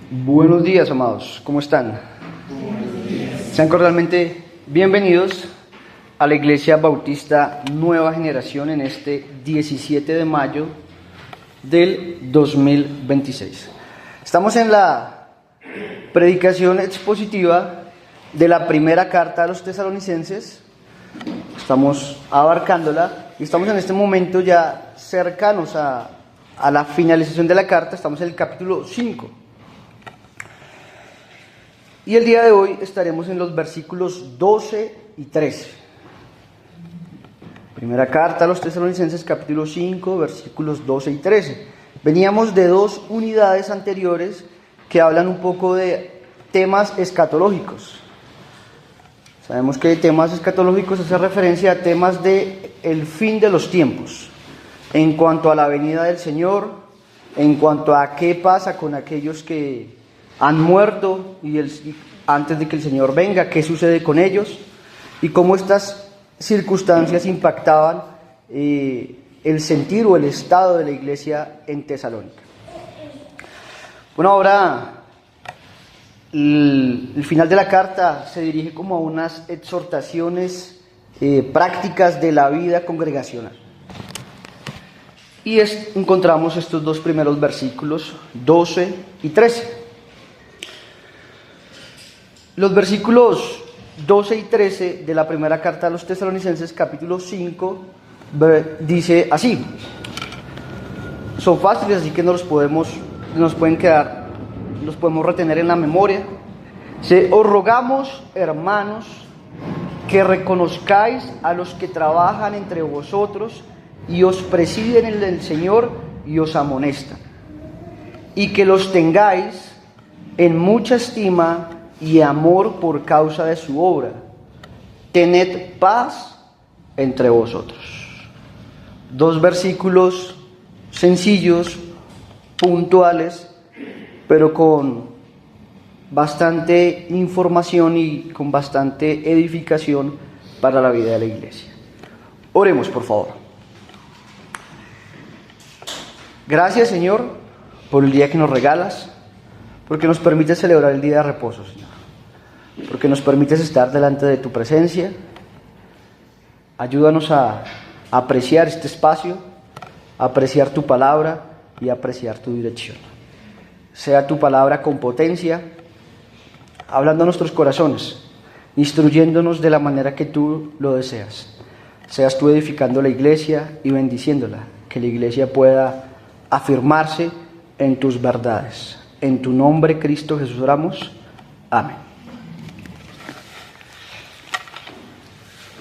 Buenos días, amados. ¿Cómo están? Sean cordialmente bienvenidos a la Iglesia Bautista Nueva Generación en este 17 de mayo del 2026. Estamos en la predicación expositiva de la primera carta a los tesalonicenses. Estamos abarcándola y estamos en este momento ya cercanos a la finalización de la carta. Estamos en el capítulo 5. Y el día de hoy estaremos en los versículos 12 y 13. Primera carta a los tesalonicenses, capítulo 5, versículos 12 y 13. Veníamos de dos unidades anteriores que hablan un poco de temas escatológicos. Sabemos que temas escatológicos hace referencia a temas de el fin de los tiempos, en cuanto a la venida del Señor, en cuanto a qué pasa con aquellos que han muerto y antes de que el Señor venga, qué sucede con ellos y cómo estas circunstancias impactaban el sentir o el estado de la iglesia en Tesalónica. Bueno, ahora el final de la carta se dirige como a unas exhortaciones prácticas de la vida congregacional. Y encontramos estos dos primeros versículos, 12 y 13. Los versículos 12 y 13 de la primera carta a los tesalonicenses, capítulo 5, dice así. Son fáciles, así que nos podemos retener en la memoria. Os rogamos, hermanos, que reconozcáis a los que trabajan entre vosotros y os presiden en el Señor y os amonestan, y que los tengáis en mucha estima y amor por causa de su obra. Tened paz entre vosotros. Dos versículos sencillos, puntuales, pero con bastante información y con bastante edificación para la vida de la iglesia. Oremos, por favor. Gracias, Señor, por el día que nos regalas, porque nos permites celebrar el día de reposo, Señor, porque nos permites estar delante de tu presencia. Ayúdanos a apreciar este espacio, a apreciar tu palabra y a apreciar tu dirección. Sea tu palabra con potencia, hablando a nuestros corazones, instruyéndonos de la manera que tú lo deseas. Seas tú edificando la iglesia y bendiciéndola, que la iglesia pueda afirmarse en tus verdades. En tu nombre, Cristo Jesús, oramos. Amén.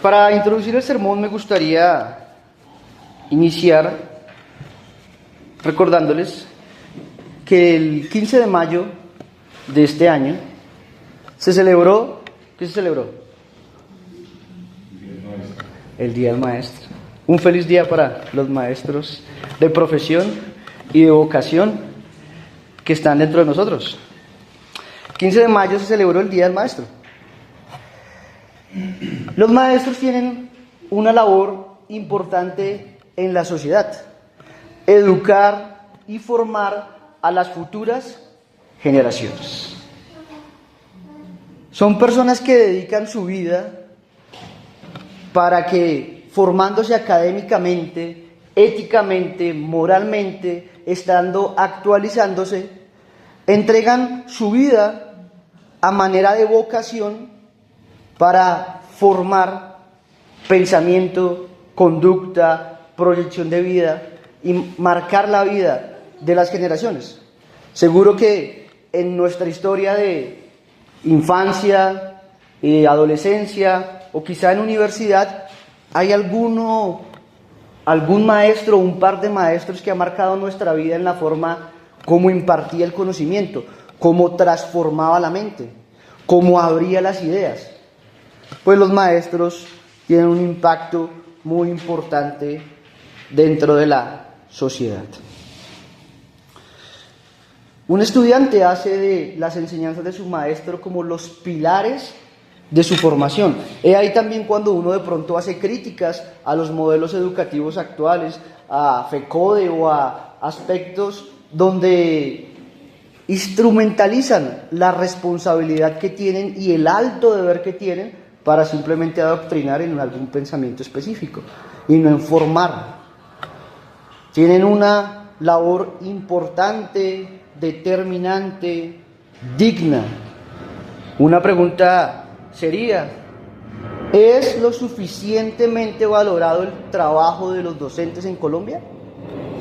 Para introducir el sermón me gustaría iniciar recordándoles que el 15 de mayo de este año se celebró, ¿qué se celebró? El Día del Maestro. Un feliz día para los maestros de profesión y de vocación que están dentro de nosotros. 15 de mayo se celebró el Día del Maestro. Los maestros tienen una labor importante en la sociedad: educar y formar a las futuras generaciones. Son personas que dedican su vida para que, formándose académicamente, éticamente, moralmente, estando actualizándose, entregan su vida a manera de vocación para formar pensamiento, conducta, proyección de vida y marcar la vida de las generaciones. Seguro que en nuestra historia de infancia, adolescencia o quizá en universidad hay algún maestro o un par de maestros que ha marcado nuestra vida en la forma como impartía el conocimiento, cómo transformaba la mente, cómo abría las ideas. Pues los maestros tienen un impacto muy importante dentro de la sociedad. Un estudiante hace de las enseñanzas de su maestro como los pilares de su formación. He ahí también cuando uno de pronto hace críticas a los modelos educativos actuales, a FECODE o a aspectos donde instrumentalizan la responsabilidad que tienen y el alto deber que tienen para simplemente adoctrinar en algún pensamiento específico y no en formar. Tienen una labor importante, determinante, digna. Una pregunta sería: ¿es lo suficientemente valorado el trabajo de los docentes en Colombia?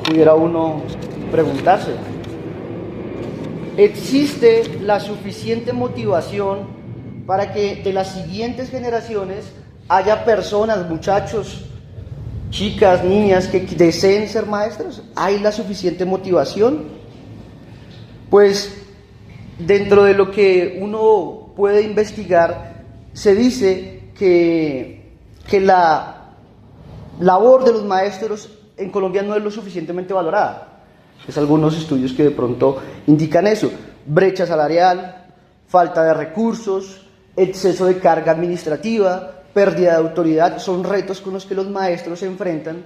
Pudiera uno preguntarse. ¿Existe la suficiente motivación para que de las siguientes generaciones haya personas, muchachos, chicas, niñas que deseen ser maestros? ¿Hay la suficiente motivación? Pues dentro de lo que uno puede investigar, se dice que la labor de los maestros en Colombia no es lo suficientemente valorada. Es algunos estudios que de pronto indican eso: brecha salarial, falta de recursos, exceso de carga administrativa, pérdida de autoridad, son retos con los que los maestros se enfrentan,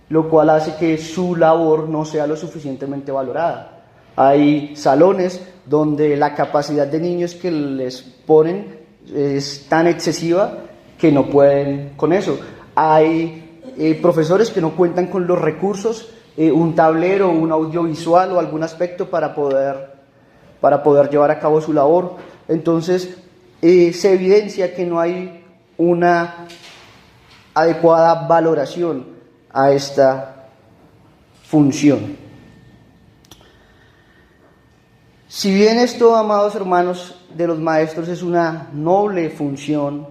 lo cual hace que su labor no sea lo suficientemente valorada. Hay salones donde la capacidad de niños que les ponen es tan excesiva que no pueden con eso. Hay profesores que no cuentan con los recursos, un tablero, un audiovisual o algún aspecto para poder llevar a cabo su labor. Entonces, se evidencia que no hay una adecuada valoración a esta función. Si bien esto, amados hermanos, de los maestros es una noble función,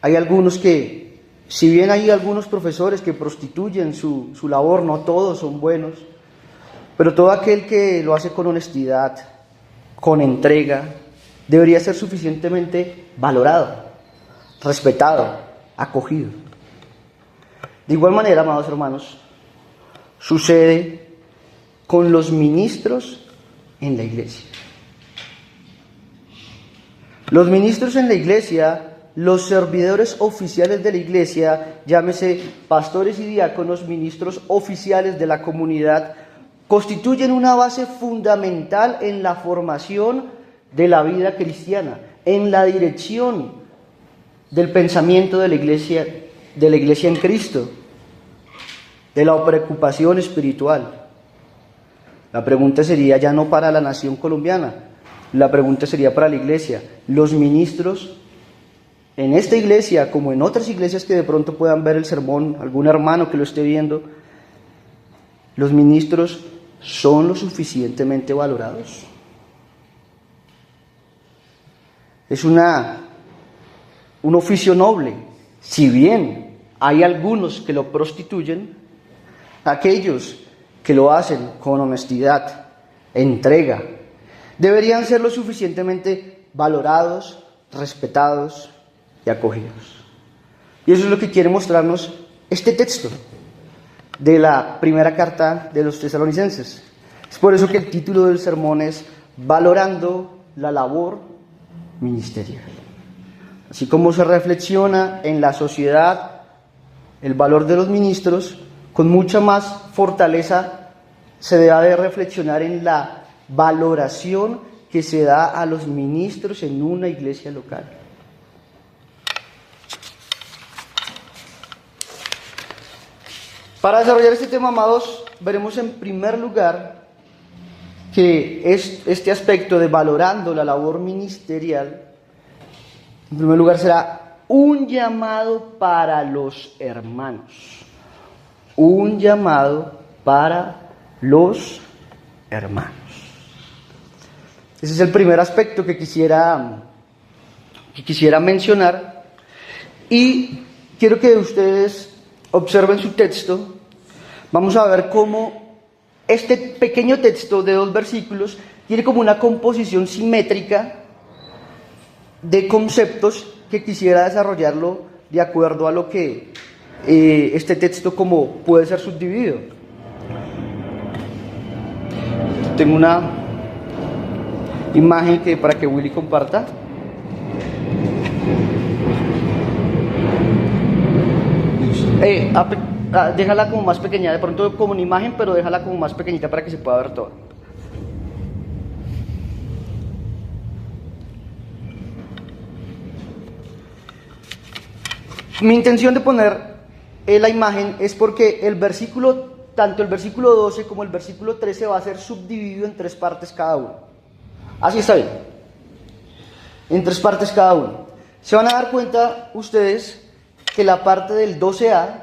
hay algunos que, si bien hay algunos profesores que prostituyen su labor, no todos son buenos, pero todo aquel que lo hace con honestidad, con entrega, debería ser suficientemente valorado, respetado, acogido. De igual manera, amados hermanos, sucede con los ministros en la iglesia. Los ministros en la iglesia, los servidores oficiales de la iglesia, llámese pastores y diáconos, ministros oficiales de la comunidad, constituyen una base fundamental en la formación de la vida cristiana, en la dirección del pensamiento de la iglesia en Cristo, de la preocupación espiritual. La pregunta sería ya no para la nación colombiana, la pregunta sería para la iglesia. Los ministros en esta iglesia, como en otras iglesias que de pronto puedan ver el sermón, algún hermano que lo esté viendo, ¿los ministros son lo suficientemente valorados? Es un oficio noble. Si bien hay algunos que lo prostituyen, aquellos que lo hacen con honestidad, entrega, deberían ser lo suficientemente valorados, respetados y acogidos. Y eso es lo que quiere mostrarnos este texto de la primera carta de los Tesalonicenses. Es por eso que el título del sermón es Valorando la labor ministerial. Así como se reflexiona en la sociedad el valor de los ministros, con mucha más fortaleza se debe reflexionar en la valoración que se da a los ministros en una iglesia local. Para desarrollar este tema, amados, veremos en primer lugar que este aspecto de valorando la labor ministerial, en primer lugar será un llamado para los hermanos. Un llamado para los hermanos. Ese es el primer aspecto que quisiera mencionar, y quiero que ustedes observen su texto. Vamos a ver cómo este pequeño texto de 2 versículos tiene como una composición simétrica de conceptos que quisiera desarrollarlo de acuerdo a lo que este texto como puede ser subdividido. Tengo una imagen para que Willy comparta. Déjala como más pequeña, de pronto como una imagen, pero déjala como más pequeñita para que se pueda ver todo. Mi intención de poner la imagen es porque tanto el versículo 12 como el versículo 13 va a ser subdividido en 3 partes cada uno. Así está bien. En 3 partes cada uno. Se van a dar cuenta ustedes que la parte del 12a,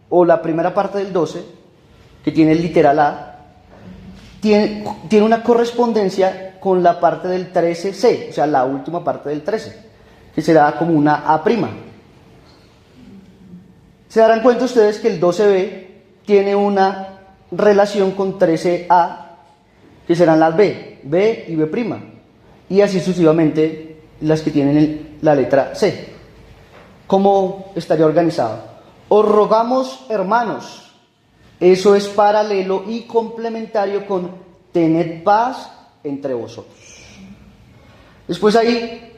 o la primera parte del 12, que tiene el literal A, tiene una correspondencia con la parte del 13c, o sea, la última parte del 13, que será como una A'. Se darán cuenta ustedes que el 12b tiene una relación con 13a, que serán las B y B', y así sucesivamente las que tienen la letra C. ¿Cómo estaría organizado? Os rogamos, hermanos, eso es paralelo y complementario con tened paz entre vosotros. Después ahí,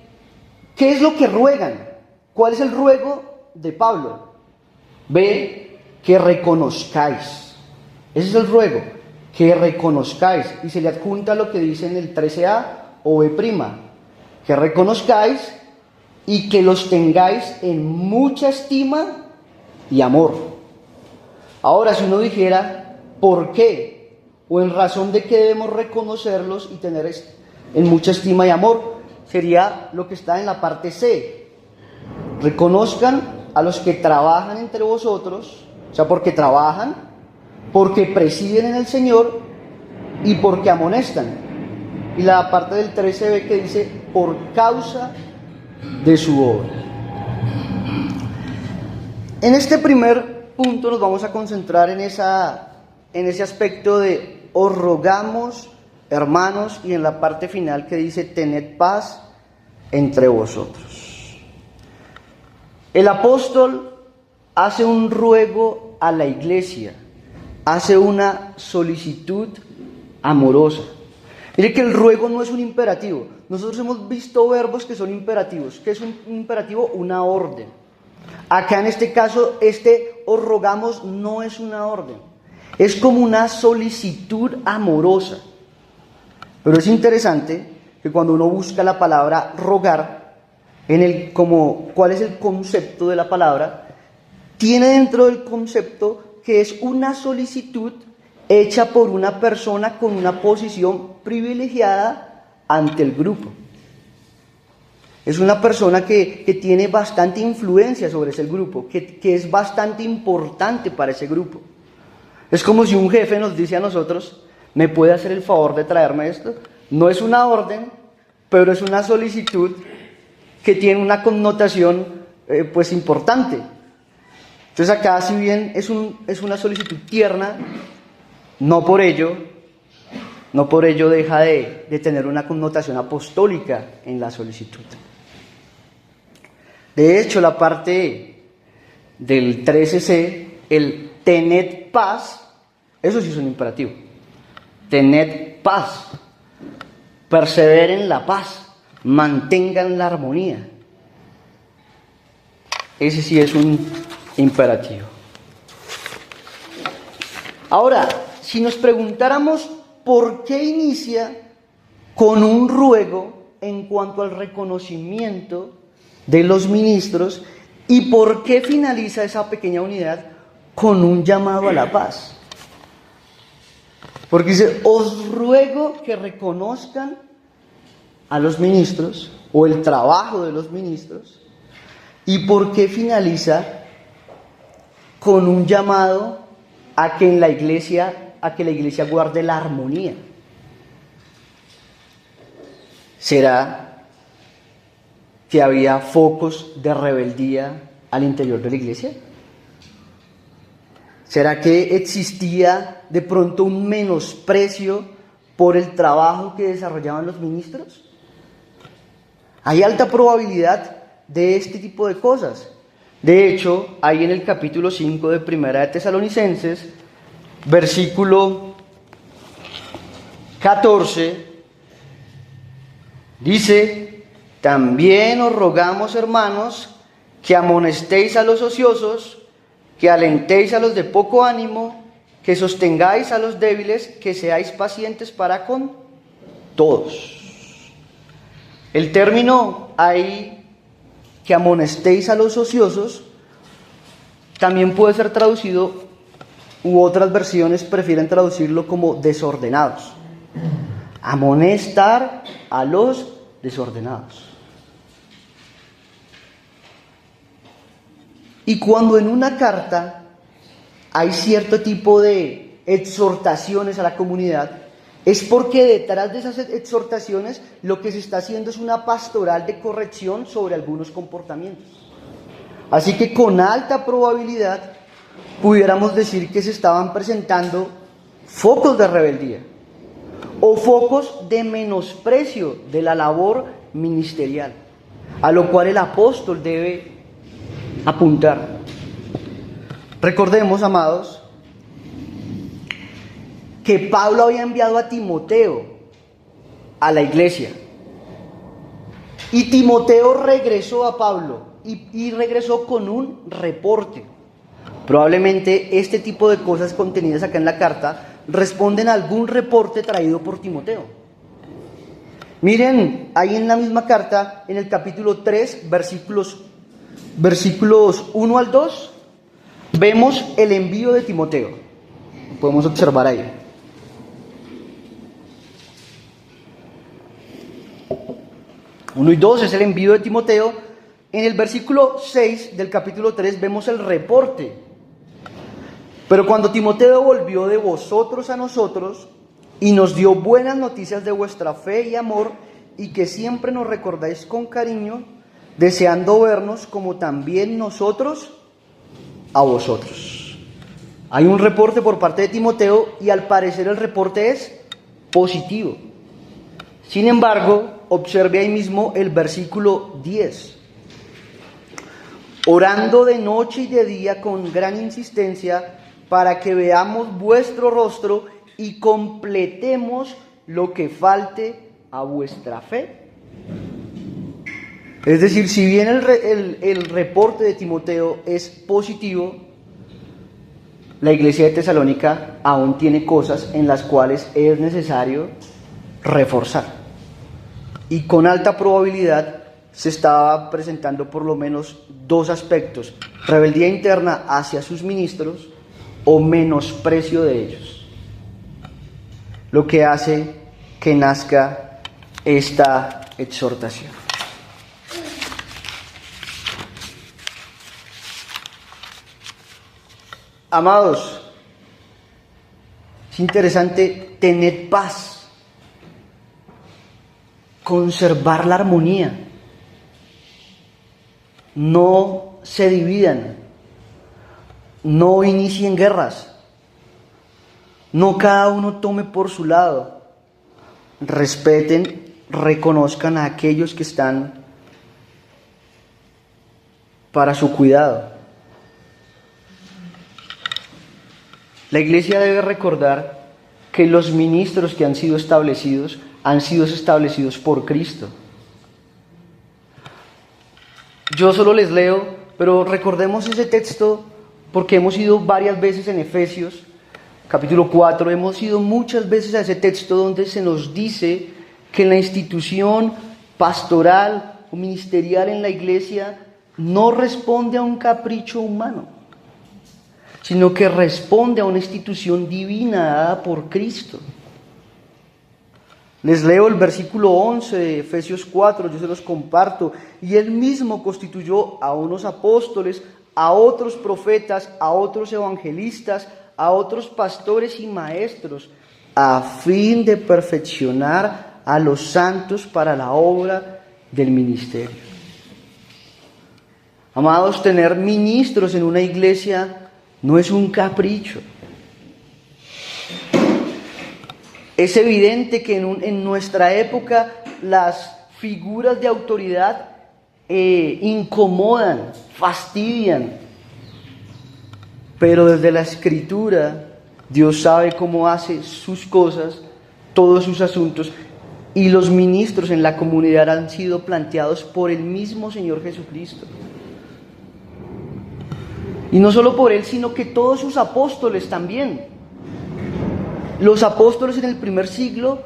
¿qué es lo que ruegan? ¿Cuál es el ruego de Pablo? Que reconozcáis. Ese es el ruego, que reconozcáis. Y se le adjunta lo que dice en el 13a o B', que reconozcáis y que los tengáis en mucha estima y amor. Ahora, si uno dijera, ¿por qué? O en razón de qué debemos reconocerlos y tener en mucha estima y amor, sería lo que está en la parte C. Reconozcan a los que trabajan entre vosotros, o sea, porque trabajan, porque presiden en el Señor y porque amonestan. Y la parte del 13b que dice, por causa de su obra. En este primer punto nos vamos a concentrar en ese aspecto de os rogamos, hermanos, y en la parte final que dice tened paz entre vosotros. El apóstol hace un ruego a la iglesia, hace una solicitud amorosa. Mire que el ruego no es un imperativo. Nosotros hemos visto verbos que son imperativos. ¿Qué es un imperativo? Una orden. Acá en este caso, os rogamos no es una orden. Es como una solicitud amorosa. Pero es interesante que cuando uno busca la palabra rogar, ¿cuál es el concepto de la palabra? Tiene dentro del concepto que es una solicitud hecha por una persona con una posición privilegiada ante el grupo. Es una persona que tiene bastante influencia sobre ese grupo, que es bastante importante para ese grupo. Es como si un jefe nos dice a nosotros, ¿me puede hacer el favor de traerme esto? No es una orden, pero es una solicitud que tiene una connotación pues importante. Entonces acá, si bien es una solicitud tierna, no por ello deja de tener una connotación apostólica en la solicitud. De hecho, la parte del 13c, el tened paz, eso sí es un imperativo. Tened paz, perseveren la paz, mantengan la armonía. Ese sí es un imperativo. Ahora, si nos preguntáramos por qué inicia con un ruego en cuanto al reconocimiento de los ministros y por qué finaliza esa pequeña unidad con un llamado a la paz. Porque dice, os ruego que reconozcan a los ministros o el trabajo de los ministros. ¿Y por qué finaliza con un llamado a que la iglesia guarde la armonía? ¿Será que había focos de rebeldía al interior de la iglesia? ¿Será que existía de pronto un menosprecio por el trabajo que desarrollaban los ministros? Hay alta probabilidad de este tipo de cosas. De hecho, ahí en el capítulo 5 de Primera de Tesalonicenses, versículo 14, dice: también os rogamos, hermanos, que amonestéis a los ociosos, que alentéis a los de poco ánimo, que sostengáis a los débiles, que seáis pacientes para con todos. El término ahí, que amonestéis a los ociosos, También puede ser traducido, u otras versiones prefieren traducirlo como desordenados. Amonestar a los desordenados. Y cuando en una carta hay cierto tipo de exhortaciones a la comunidad, es porque detrás de esas exhortaciones lo que se está haciendo es una pastoral de corrección sobre algunos comportamientos. Así que con alta probabilidad pudiéramos decir que se estaban presentando focos de rebeldía o focos de menosprecio de la labor ministerial, a lo cual el apóstol debe apuntar. Recordemos, amados, que Pablo había enviado a Timoteo a la iglesia. Y Timoteo regresó a Pablo y regresó con un reporte. Probablemente este tipo de cosas contenidas acá en la carta responden a algún reporte traído por Timoteo. Miren, ahí en la misma carta, en el capítulo 3, versículos 1 al 2, vemos el envío de Timoteo. Podemos observar ahí. Uno y 2 es el envío de Timoteo. En el versículo 6 del capítulo 3 vemos el reporte. Pero cuando Timoteo volvió de vosotros a nosotros y nos dio buenas noticias de vuestra fe y amor, y que siempre nos recordáis con cariño, deseando vernos como también nosotros a vosotros. Hay un reporte por parte de Timoteo y al parecer el reporte es positivo. Sin embargo, observe ahí mismo el versículo 10. Orando de noche y de día con gran insistencia para que veamos vuestro rostro y completemos lo que falte a vuestra fe. Es decir, si bien el reporte de Timoteo es positivo, la iglesia de Tesalónica aún tiene cosas en las cuales es necesario reforzar. Y con alta probabilidad se estaba presentando por lo menos dos aspectos: rebeldía interna hacia sus ministros o menosprecio de ellos, lo que hace que nazca esta exhortación. Amados, es interesante tener paz, conservar la armonía, no se dividan, no inicien guerras, no cada uno tome por su lado, respeten, reconozcan a aquellos que están para su cuidado. La iglesia debe recordar que los ministros que han sido establecidos por Cristo. Yo solo les leo, pero recordemos ese texto porque hemos ido varias veces en Efesios, capítulo 4, hemos ido muchas veces a ese texto donde se nos dice que la institución pastoral o ministerial en la iglesia no responde a un capricho humano, sino que responde a una institución divina dada por Cristo. Les leo el versículo 11 de Efesios 4, yo se los comparto. Y Él mismo constituyó a unos apóstoles, a otros profetas, a otros evangelistas, a otros pastores y maestros, a fin de perfeccionar a los santos para la obra del ministerio. Amados, tener ministros en una iglesia no es un capricho. Es evidente que en nuestra época las figuras de autoridad incomodan, fastidian, pero desde la Escritura Dios sabe cómo hace sus cosas, todos sus asuntos, y los ministros en la comunidad han sido planteados por el mismo Señor Jesucristo. Y no solo por Él, sino que todos sus apóstoles también. Los apóstoles en el primer siglo,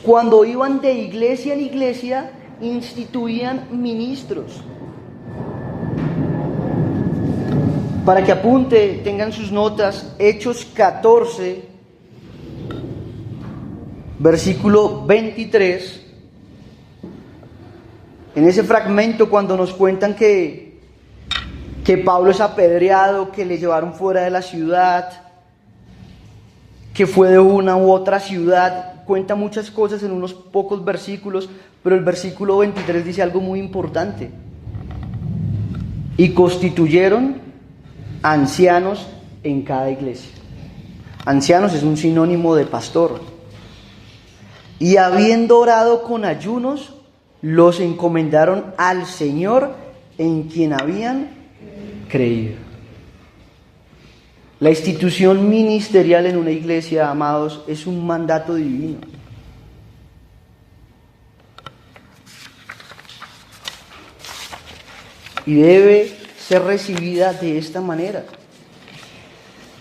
cuando iban de iglesia en iglesia, instituían ministros. Para que apunte, tengan sus notas, Hechos 14, versículo 23. En ese fragmento, cuando nos cuentan que Pablo es apedreado, que le llevaron fuera de la ciudad, que fue de una u otra ciudad, cuenta muchas cosas en unos pocos versículos, pero el versículo 23 dice algo muy importante. Y constituyeron ancianos en cada iglesia. Ancianos es un sinónimo de pastor. Y habiendo orado con ayunos, los encomendaron al Señor en quien habían creído. La institución ministerial en una iglesia, amados, es un mandato divino. Y debe ser recibida de esta manera.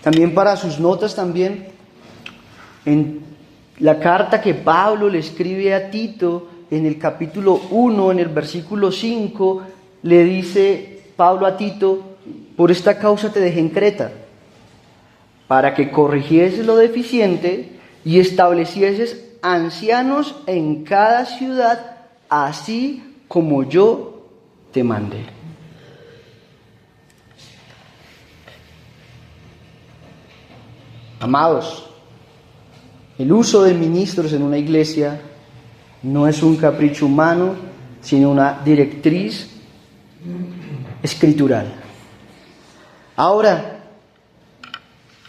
También para sus notas, también en la carta que Pablo le escribe a Tito, en el capítulo 1, en el versículo 5, le dice Pablo a Tito: por esta causa te dejé en Creta, para que corrigieses lo deficiente y establecieses ancianos en cada ciudad, así como yo te mandé. Amados, el uso de ministros en una iglesia no es un capricho humano, sino una directriz escritural. Ahora,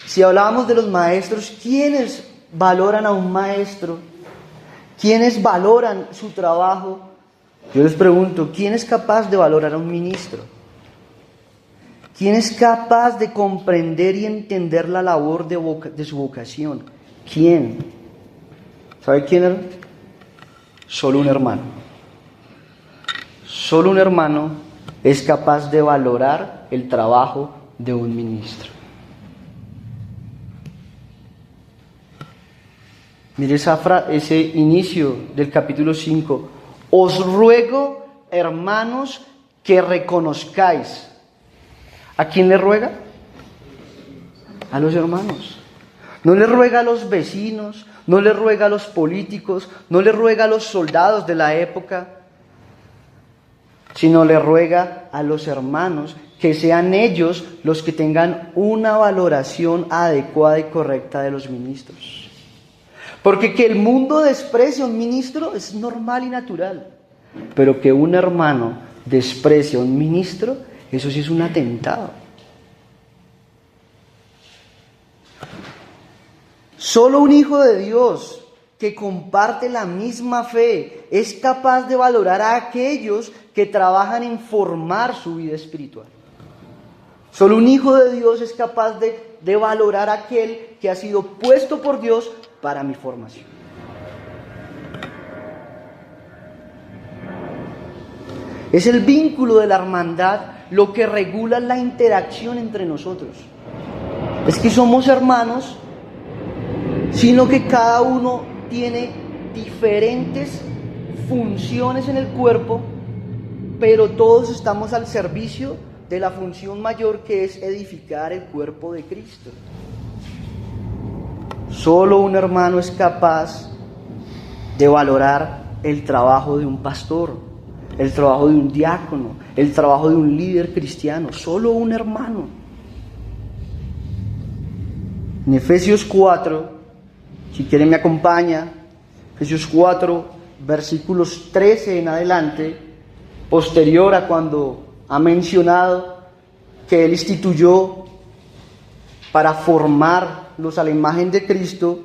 si hablábamos de los maestros, ¿quiénes valoran a un maestro? ¿Quiénes valoran su trabajo? Yo les pregunto, ¿quién es capaz de valorar a un ministro? ¿Quién es capaz de comprender y entender la labor de su vocación? ¿Quién? ¿Sabe quién era? Solo un hermano. Solo un hermano es capaz de valorar el trabajo de un ministro. Mire ese inicio del capítulo 5. Os ruego, hermanos, que reconozcáis. ¿A quién le ruega? A los hermanos. No le ruega a los vecinos, no le ruega a los políticos, no le ruega a los soldados de la época, sino le ruega a los hermanos, que sean ellos los que tengan una valoración adecuada y correcta de los ministros. Porque que el mundo desprecie a un ministro es normal y natural, pero que un hermano desprecie a un ministro, eso sí es un atentado. Solo un hijo de Dios que comparte la misma fe es capaz de valorar a aquellos que trabajan en formar su vida espiritual. Solo un hijo de Dios es capaz de valorar a aquel que ha sido puesto por Dios para mi formación. Es el vínculo de la hermandad lo que regula la interacción entre nosotros. Es que somos hermanos, sino que cada uno tiene diferentes funciones en el cuerpo, pero todos estamos al servicio de la función mayor, que es edificar el cuerpo de Cristo. Solo un hermano es capaz de valorar el trabajo de un pastor, el trabajo de un diácono, el trabajo de un líder cristiano. Solo un hermano. En Efesios 4, si quieren me acompaña, Efesios 4, versículos 13 en adelante, posterior a cuando ha mencionado que Él instituyó para formarlos a la imagen de Cristo,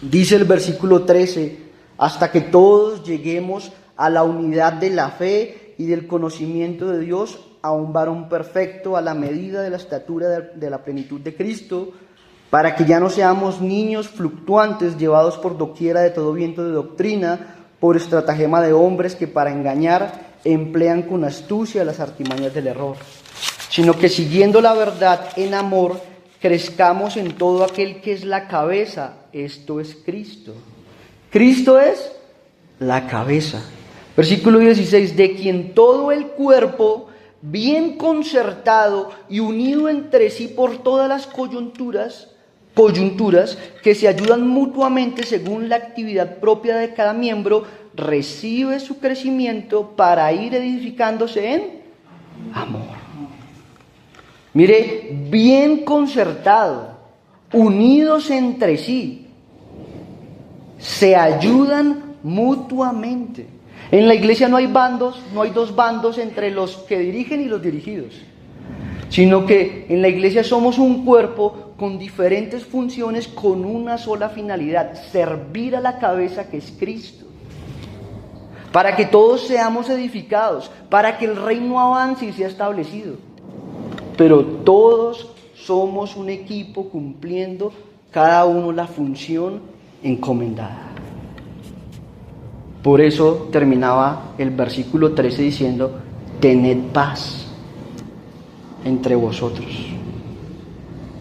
dice el versículo 13, hasta que todos lleguemos a la unidad de la fe y del conocimiento de Dios, a un varón perfecto, a la medida de la estatura de la plenitud de Cristo, para que ya no seamos niños fluctuantes, llevados por doquiera de todo viento de doctrina, por estratagema de hombres que para engañar emplean con astucia las artimañas del error, sino que siguiendo la verdad en amor, crezcamos en todo aquel que es la cabeza, esto es Cristo. Cristo es la cabeza. Versículo 16, de quien todo el cuerpo, bien concertado y unido entre sí por todas las coyunturas que se ayudan mutuamente según la actividad propia de cada miembro, recibe su crecimiento para ir edificándose en amor. Mire, bien concertado, unidos entre sí, se ayudan mutuamente. En la iglesia no hay bandos, no hay dos bandos entre los que dirigen y los dirigidos, sino que en la iglesia somos un cuerpo con diferentes funciones, con una sola finalidad: servir a la cabeza, que es Cristo, para que todos seamos edificados, para que el reino avance y sea establecido. Pero todos somos un equipo cumpliendo cada uno la función encomendada. Por eso terminaba el versículo 13 diciendo: tened paz entre vosotros.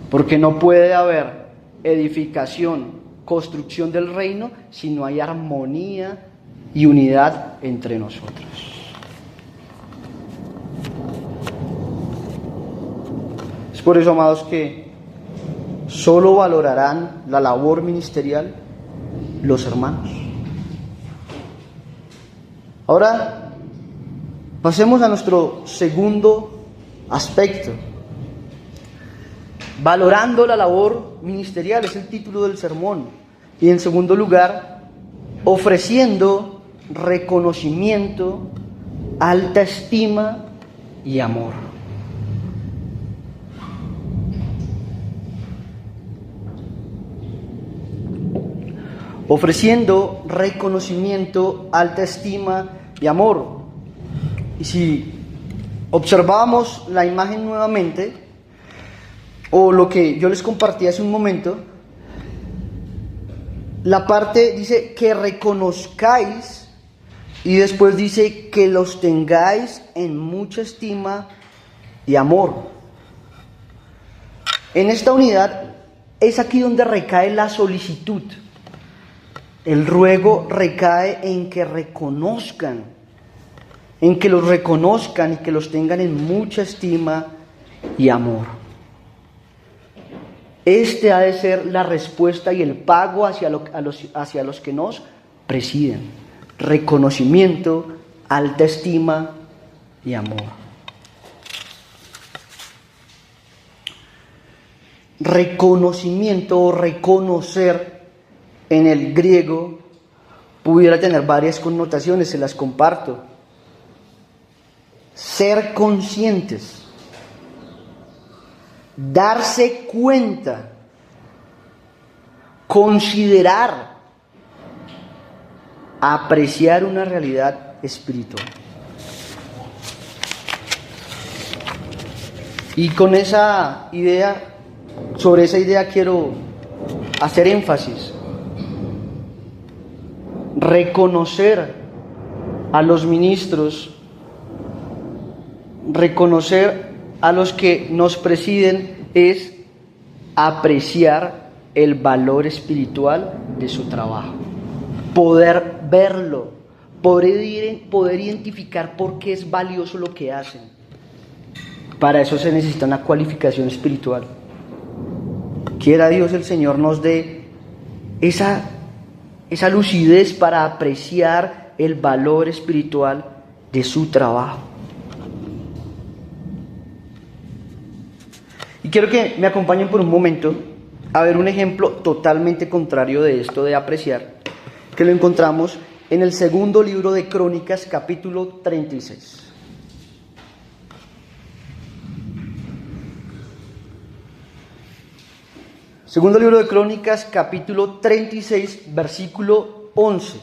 Porque no puede haber edificación, construcción del reino, si no hay armonía y unidad entre nosotros. Es por eso, amados, que solo valorarán la labor ministerial los hermanos. Ahora, pasemos a nuestro segundo aspecto. Valorando la labor ministerial es el título del sermón. Y en segundo lugar, ofreciendo reconocimiento, alta estima y amor. Ofreciendo reconocimiento, alta estima y amor. Y si observamos la imagen nuevamente, o lo que yo les compartí hace un momento, la parte dice que reconozcáis y después dice que los tengáis en mucha estima y amor. En esta unidad es aquí donde recae la solicitud. El ruego recae en que reconozcan, en que los reconozcan y que los tengan en mucha estima y amor. Este ha de ser la respuesta y el pago hacia los que nos presiden. Reconocimiento, alta estima y amor. Reconocimiento o reconocer en el griego pudiera tener varias connotaciones, se las comparto. Ser conscientes, darse cuenta, considerar, apreciar una realidad espiritual. Y con esa idea, sobre esa idea quiero hacer énfasis. Reconocer a los ministros, reconocer a los que nos presiden, es apreciar el valor espiritual de su trabajo, poder verlo, poder identificar por qué es valioso lo que hacen. Para eso se necesita una cualificación espiritual. Quiera Dios el Señor nos dé esa lucidez para apreciar el valor espiritual de su trabajo. Y quiero que me acompañen por un momento a ver un ejemplo totalmente contrario de esto de apreciar, que lo encontramos en el segundo libro de Crónicas, capítulo 36. Segundo libro de Crónicas, capítulo 36, versículo 11.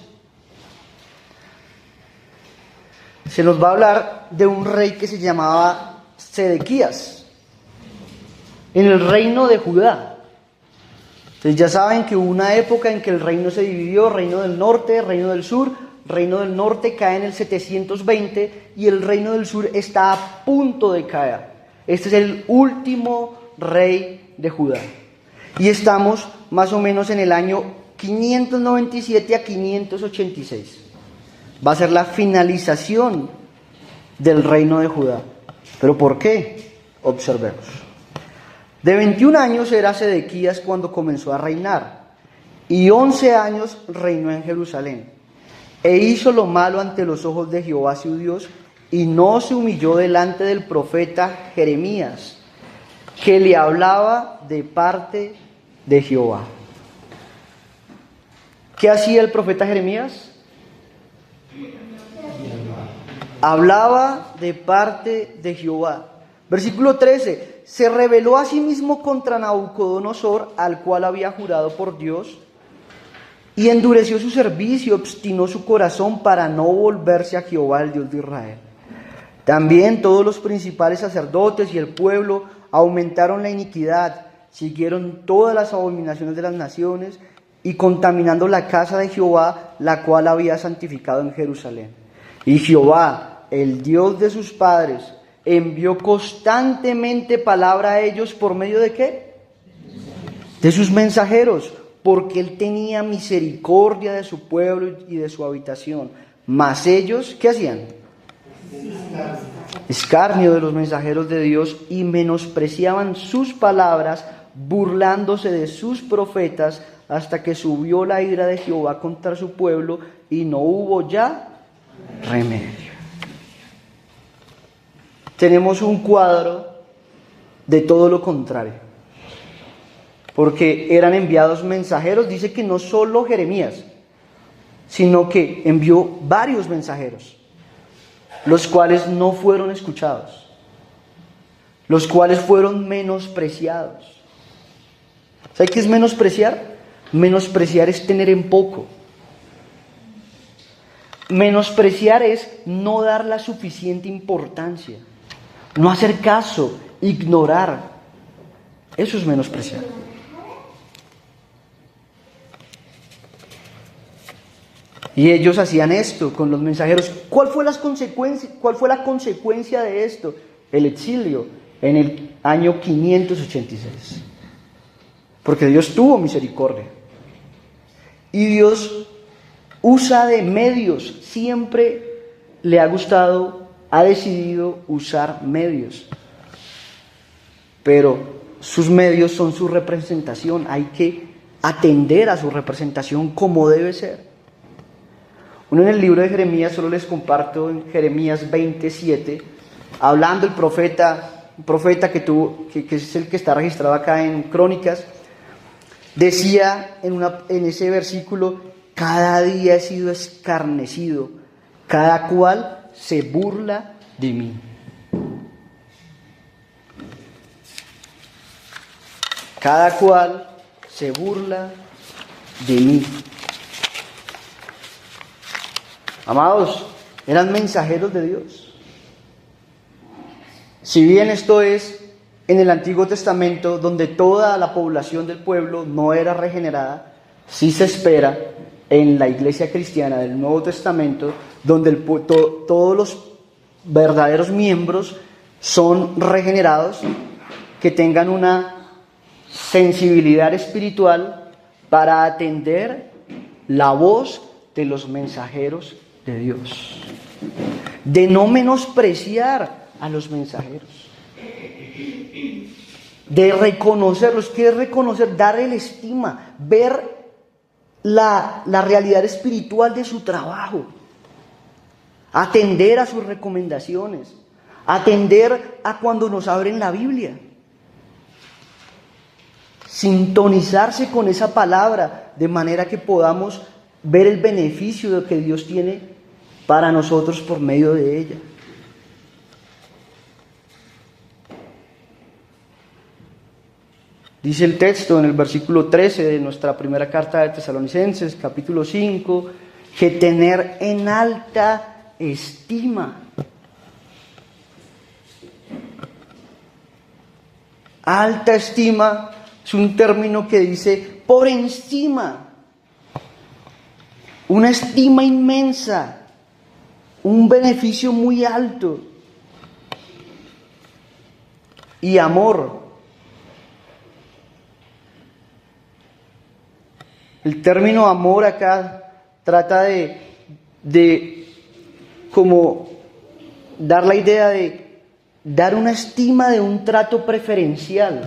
Se nos va a hablar de un rey que se llamaba Sedequías, en el reino de Judá. Entonces ya saben que hubo una época en que el reino se dividió: reino del norte, reino del sur. Reino del norte cae en el 720 y el reino del sur está a punto de caer. Este es el último rey de Judá. Y estamos más o menos en el año 597 a 586. Va a ser la finalización del reino de Judá. ¿Pero por qué? Observemos. De 21 años era Sedequías cuando comenzó a reinar, y 11 años reinó en Jerusalén. E hizo lo malo ante los ojos de Jehová su Dios, y no se humilló delante del profeta Jeremías, que le hablaba de parte de Jehová. ¿Qué hacía el profeta Jeremías? Hablaba de parte de Jehová. Versículo 13. Se rebeló a sí mismo contra Nabucodonosor, al cual había jurado por Dios, y endureció su servicio, obstinó su corazón para no volverse a Jehová, el Dios de Israel. También todos los principales sacerdotes y el pueblo aumentaron la iniquidad, siguieron todas las abominaciones de las naciones y contaminando la casa de Jehová, la cual había santificado en Jerusalén. Y Jehová, el Dios de sus padres, envió constantemente palabra a ellos por medio de ¿qué? De sus mensajeros, porque él tenía misericordia de su pueblo y de su habitación. Mas ellos, ¿qué hacían? Escarnio de los mensajeros de Dios y menospreciaban sus palabras, burlándose de sus profetas, hasta que subió la ira de Jehová contra su pueblo y no hubo ya remedio. Tenemos un cuadro de todo lo contrario, porque eran enviados mensajeros. Dice que no solo Jeremías, sino que envió varios mensajeros, los cuales no fueron escuchados, los cuales fueron menospreciados. ¿Sabe qué es menospreciar? Menospreciar es tener en poco. Menospreciar es no dar la suficiente importancia, no hacer caso, ignorar. Eso es menospreciar. Y ellos hacían esto con los mensajeros. ¿Cuál fue la consecuencia de esto? El exilio en el año 586. Porque Dios tuvo misericordia. Y Dios usa de medios. Siempre le ha gustado, ha decidido usar medios. Pero sus medios son su representación. Hay que atender a su representación como debe ser. Uno en el libro de Jeremías, solo les comparto en Jeremías 27, hablando el profeta, un profeta que es el que está registrado acá en Crónicas, decía en ese versículo: cada día he sido escarnecido, cada cual se burla de mí. Cada cual se burla de mí. Amados, eran mensajeros de Dios. Si bien esto es en el Antiguo Testamento, donde toda la población del pueblo no era regenerada, sí se espera en la iglesia cristiana del Nuevo Testamento, donde todos los verdaderos miembros son regenerados, que tengan una sensibilidad espiritual para atender la voz de los mensajeros de Dios, de no menospreciar a los mensajeros, de reconocerlos. ¿Qué es reconocer? Darle estima, ver la realidad espiritual de su trabajo, atender a sus recomendaciones, atender a cuando nos abren la Biblia, sintonizarse con esa palabra de manera que podamos ver el beneficio que Dios tiene para nosotros por medio de ella. Dice el texto en el versículo 13 de nuestra primera carta de Tesalonicenses, capítulo 5, que tener en alta estima. Alta estima es un término que dice por encima, una estima inmensa, un beneficio muy alto. Y amor. El término amor acá trata de como dar la idea de dar una estima de un trato preferencial,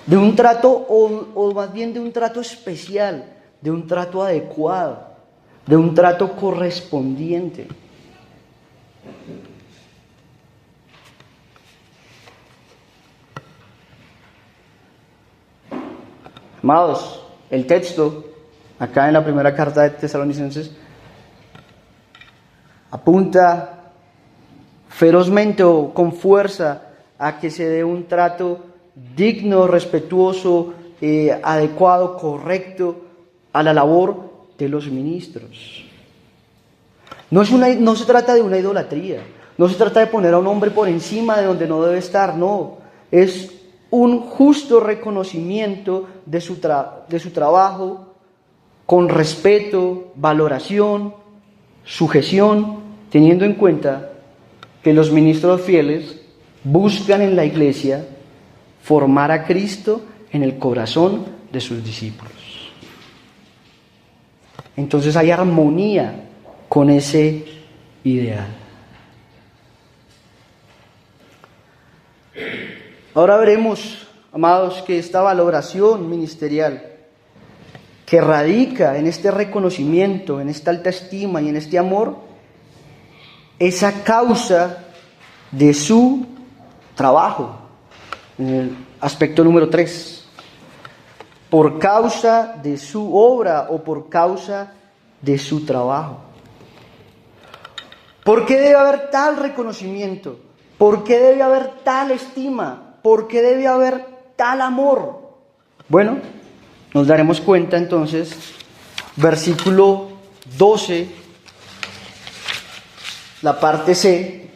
de un trato, o más bien de un trato especial, de un trato adecuado, de un trato correspondiente. Amados, el texto, acá en la primera carta de Tesalonicenses, apunta ferozmente o con fuerza a que se dé un trato digno, respetuoso, adecuado, correcto a la labor de los ministros. No se trata de una idolatría, no se trata de poner a un hombre por encima de donde no debe estar, no, es un justo reconocimiento de su trabajo, con respeto, valoración, sujeción, teniendo en cuenta que los ministros fieles buscan en la iglesia formar a Cristo en el corazón de sus discípulos. Entonces hay armonía con ese ideal. Ahora veremos, amados, que esta valoración ministerial que radica en este reconocimiento, en esta alta estima y en este amor, es a causa de su trabajo. En el aspecto número 3, por causa de su obra o por causa de su trabajo. ¿Por qué debe haber tal reconocimiento? ¿Por qué debe haber tal estima? ¿Por qué debe haber tal amor? Bueno, nos daremos cuenta entonces, versículo 12, la parte C.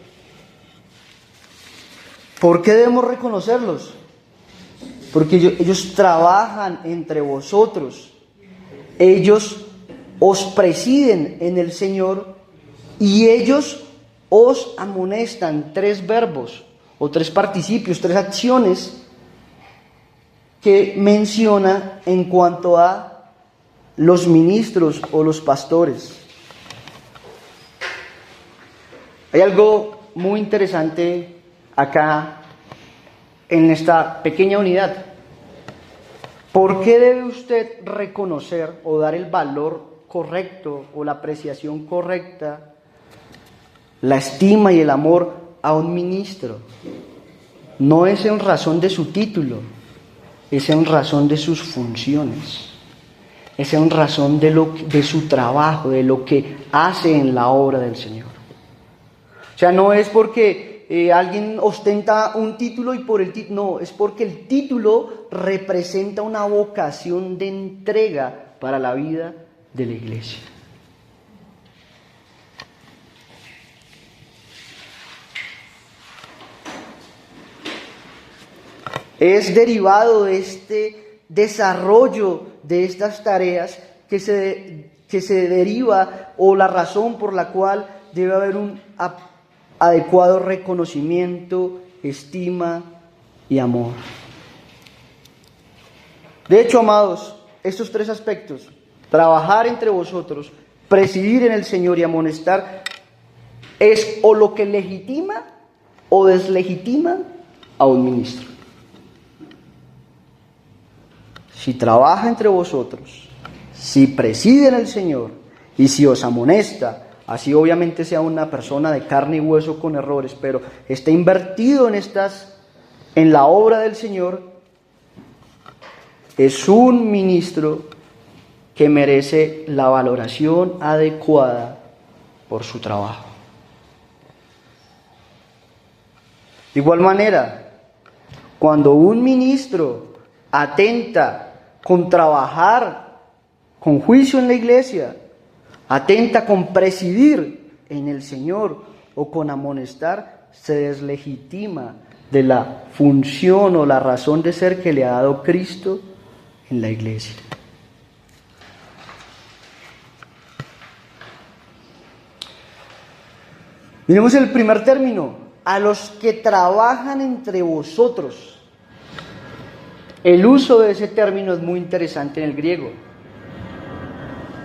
¿Por qué debemos reconocerlos? Porque ellos trabajan entre vosotros, ellos os presiden en el Señor y ellos os amonestan. 3 verbos o 3 participios, 3 acciones que menciona en cuanto a los ministros o los pastores. Hay algo muy interesante acá en esta pequeña unidad. ¿Por qué debe usted reconocer o dar el valor correcto o la apreciación correcta, la estima y el amor a un ministro? No es en razón de su título, es en razón de sus funciones, es en razón de su trabajo, de lo que hace en la obra del Señor. O sea, no es porque alguien ostenta un título y por el título, no, es porque el título representa una vocación de entrega para la vida de la iglesia. Es derivado de este desarrollo de estas tareas que se deriva, o la razón por la cual debe haber un adecuado reconocimiento, estima y amor. De hecho, amados, estos 3 aspectos, trabajar entre vosotros, presidir en el Señor y amonestar, es o lo que legitima o deslegitima a un ministro. Si trabaja entre vosotros, si preside en el Señor y si os amonesta, así obviamente sea una persona de carne y hueso con errores, pero está invertido en la obra del Señor, es un ministro que merece la valoración adecuada por su trabajo. De igual manera, cuando un ministro atenta con trabajar con juicio en la iglesia, atenta con presidir en el Señor o con amonestar, se deslegitima de la función o la razón de ser que le ha dado Cristo en la iglesia. Miremos el primer término, a los que trabajan entre vosotros. El uso de ese término es muy interesante en el griego,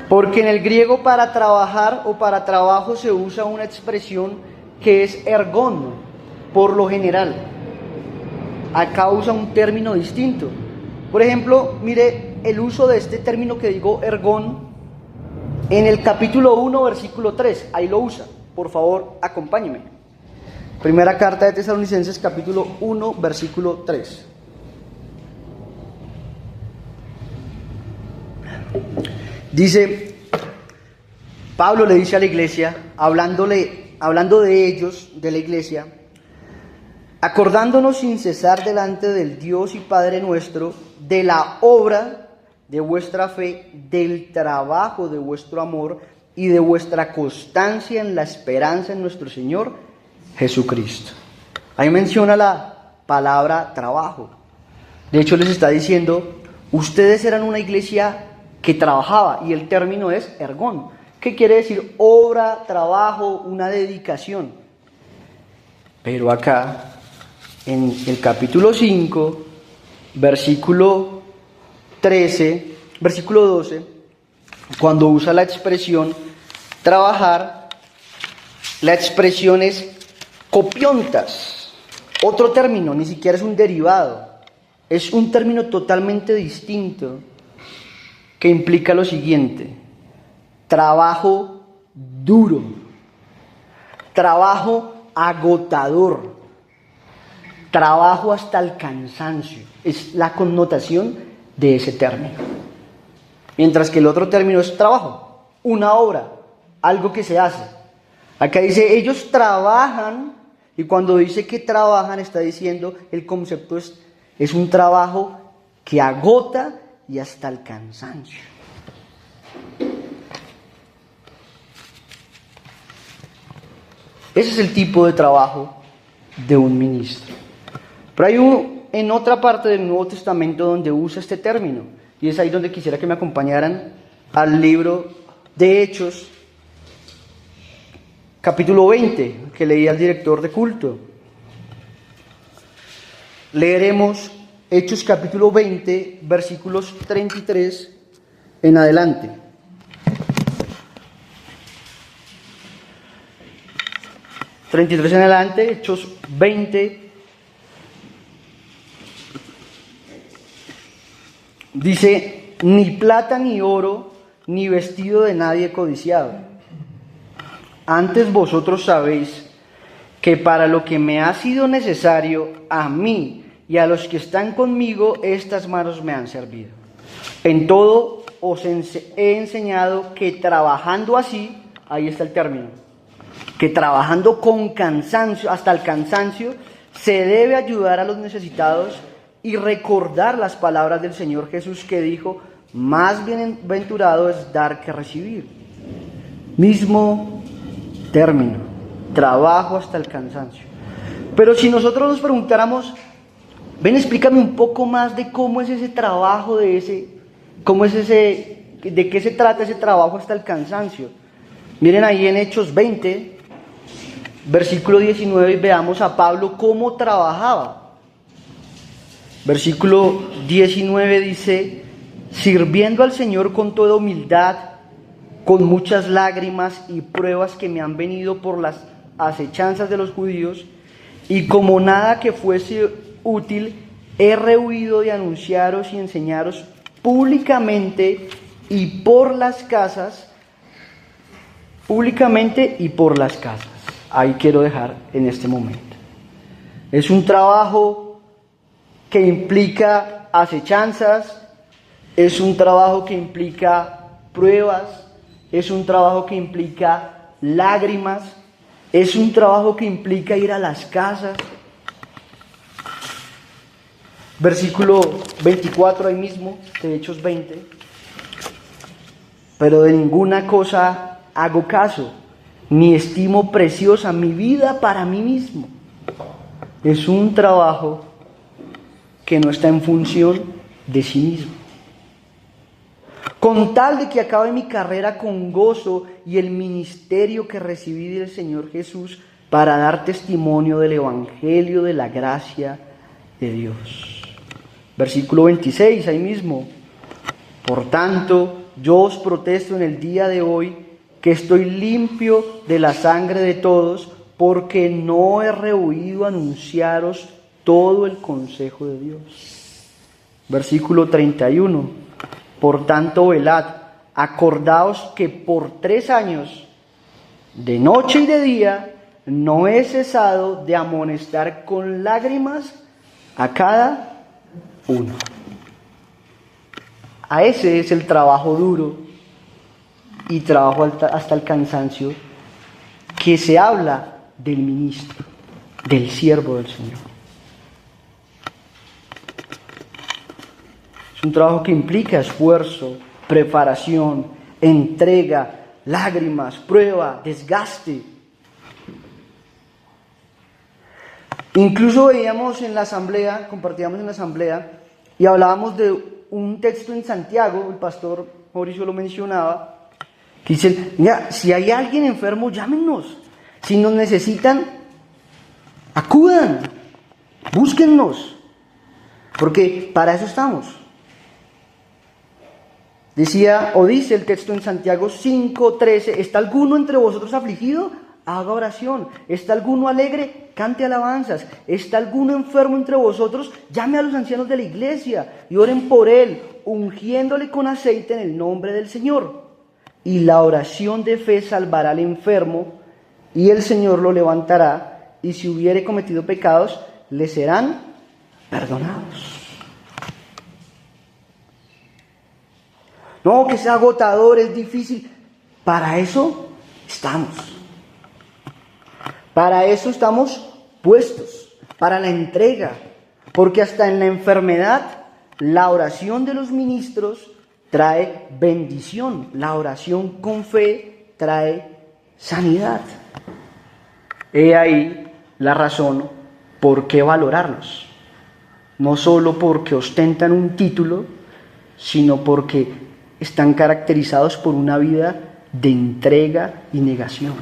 porque en el griego para trabajar o para trabajo se usa una expresión que es ergon. por lo general. Acá usa un término distinto. Por ejemplo, mire el uso de este término que digo, ergón, en el capítulo 1, versículo 3. Ahí lo usa. Por favor, acompáñeme. Primera carta de Tesalonicenses, capítulo 1, versículo 3. Dice, Pablo le dice a la iglesia, hablando de ellos, de la iglesia, acordándonos sin cesar delante del Dios y Padre nuestro, de la obra de vuestra fe, del trabajo de vuestro amor y de vuestra constancia en la esperanza en nuestro Señor Jesucristo. Ahí menciona la palabra trabajo. De hecho, les está diciendo, ustedes eran una iglesia que trabajaba, y el término es ergón. ¿Qué quiere decir? Obra, trabajo, una dedicación. Pero acá, en el capítulo 5, versículo 13, versículo 12, cuando usa la expresión trabajar, la expresión es copiontas. Otro término, ni siquiera es un derivado. Es un término totalmente distinto que implica lo siguiente: trabajo duro, trabajo agotador, trabajo hasta el cansancio. Es la connotación de ese término. Mientras que el otro término es trabajo, una obra, algo que se hace. Acá dice, ellos trabajan, y cuando dice que trabajan, está diciendo, el concepto es un trabajo que agota y hasta el cansancio. Ese es el tipo de trabajo de un ministro. Pero hay en otra parte del Nuevo Testamento donde usa este término, y es ahí donde quisiera que me acompañaran al libro de Hechos, capítulo 20, que leía el director de culto. Leeremos Hechos capítulo 20, versículos 33 en adelante. ...33 en adelante, Hechos 20... dice, ni plata ni oro, ni vestido de nadie he codiciado. Antes vosotros sabéis que para lo que me ha sido necesario a mí y a los que están conmigo, estas manos me han servido. En todo os he enseñado que trabajando así, ahí está el término, que trabajando con cansancio, hasta el cansancio, se debe ayudar a los necesitados y recordar las palabras del Señor Jesús que dijo, más bienaventurado es dar que recibir. Mismo término, trabajo hasta el cansancio. Pero si nosotros nos preguntáramos, ven, explícame un poco más de cómo es ese trabajo, de qué se trata ese trabajo hasta el cansancio. Miren ahí en Hechos 20, versículo 19, y veamos a Pablo cómo trabajaba. Versículo 19 dice, sirviendo al Señor con toda humildad, con muchas lágrimas y pruebas que me han venido por las acechanzas de los judíos, y como nada que fuese útil, he rehuido de anunciaros y enseñaros públicamente y por las casas. Ahí quiero dejar en este momento. Es un trabajo que implica acechanzas, es un trabajo que implica pruebas, es un trabajo que implica lágrimas, es un trabajo que implica ir a las casas. Versículo 24 ahí mismo, de Hechos 20. Pero de ninguna cosa hago caso, ni estimo preciosa mi vida para mí mismo. Es un trabajo que no está en función de sí mismo. Con tal de que acabe mi carrera con gozo y el ministerio que recibí del Señor Jesús para dar testimonio del Evangelio de la gracia de Dios. Versículo 26, ahí mismo. Por tanto, yo os protesto en el día de hoy que estoy limpio de la sangre de todos porque no he rehuido anunciaros todo el consejo de Dios. Versículo 31. Por tanto, velad, acordaos que por 3 años, de noche y de día, no he cesado de amonestar con lágrimas a cada uno. A ese es el trabajo duro y trabajo hasta el cansancio que se habla del ministro, del siervo del Señor. Es un trabajo que implica esfuerzo, preparación, entrega, lágrimas, prueba, desgaste. Incluso veíamos en la asamblea, compartíamos en la asamblea y hablábamos de un texto en Santiago, el pastor Mauricio lo mencionaba, que dice, mira, si hay alguien enfermo, llámenos. Si nos necesitan, acudan, búsquennos, porque para eso estamos. Decía, o dice el texto en Santiago 5:13, ¿está alguno entre vosotros afligido? Haga oración. ¿Está alguno alegre? Cante alabanzas. ¿Está alguno enfermo entre vosotros? Llame a los ancianos de la iglesia y oren por él, ungiéndole con aceite en el nombre del Señor. Y la oración de fe salvará al enfermo, y el Señor lo levantará, y si hubiere cometido pecados, le serán perdonados. No, que sea agotador, es difícil. Para eso estamos. Para eso estamos puestos, para la entrega. Porque hasta en la enfermedad, la oración de los ministros trae bendición. La oración con fe trae sanidad. He ahí la razón por qué valorarlos. No solo porque ostentan un título, sino porque están caracterizados por una vida de entrega y negación.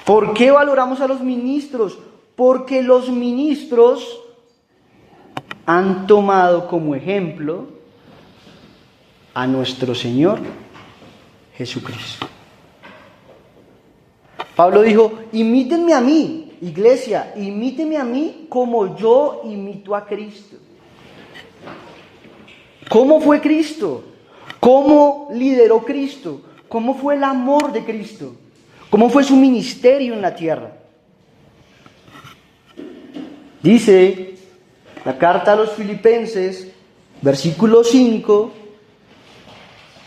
¿Por qué valoramos a los ministros? Porque los ministros han tomado como ejemplo a nuestro Señor Jesucristo. Pablo dijo, imítenme a mí, iglesia, imítenme a mí como yo imito a Cristo. ¿Cómo fue Cristo? ¿Cómo lideró Cristo? ¿Cómo fue el amor de Cristo? ¿Cómo fue su ministerio en la tierra? Dice la carta a los Filipenses, versículo 5,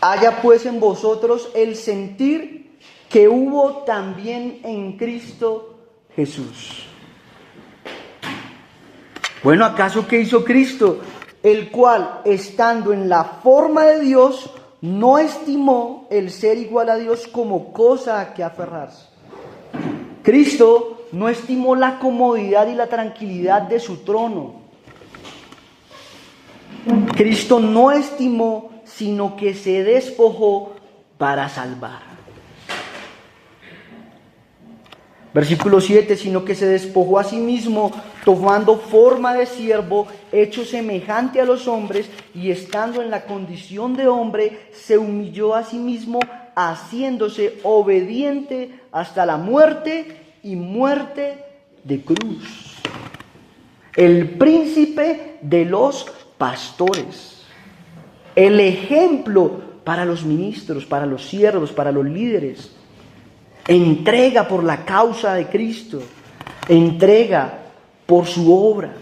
haya pues en vosotros el sentir que hubo también en Cristo Jesús. Bueno, ¿acaso qué hizo Cristo? El cual, estando en la forma de Dios, no estimó el ser igual a Dios como cosa a que aferrarse. Cristo no estimó la comodidad y la tranquilidad de su trono. Cristo no estimó, sino que se despojó para salvar. Versículo 7, sino que se despojó a sí mismo, tomando forma de siervo, hecho semejante a los hombres, y estando en la condición de hombre, se humilló a sí mismo, haciéndose obediente hasta la muerte y muerte de cruz. El príncipe de los pastores, el ejemplo para los ministros, para los siervos, para los líderes. Entrega por la causa de Cristo, entrega por su obra.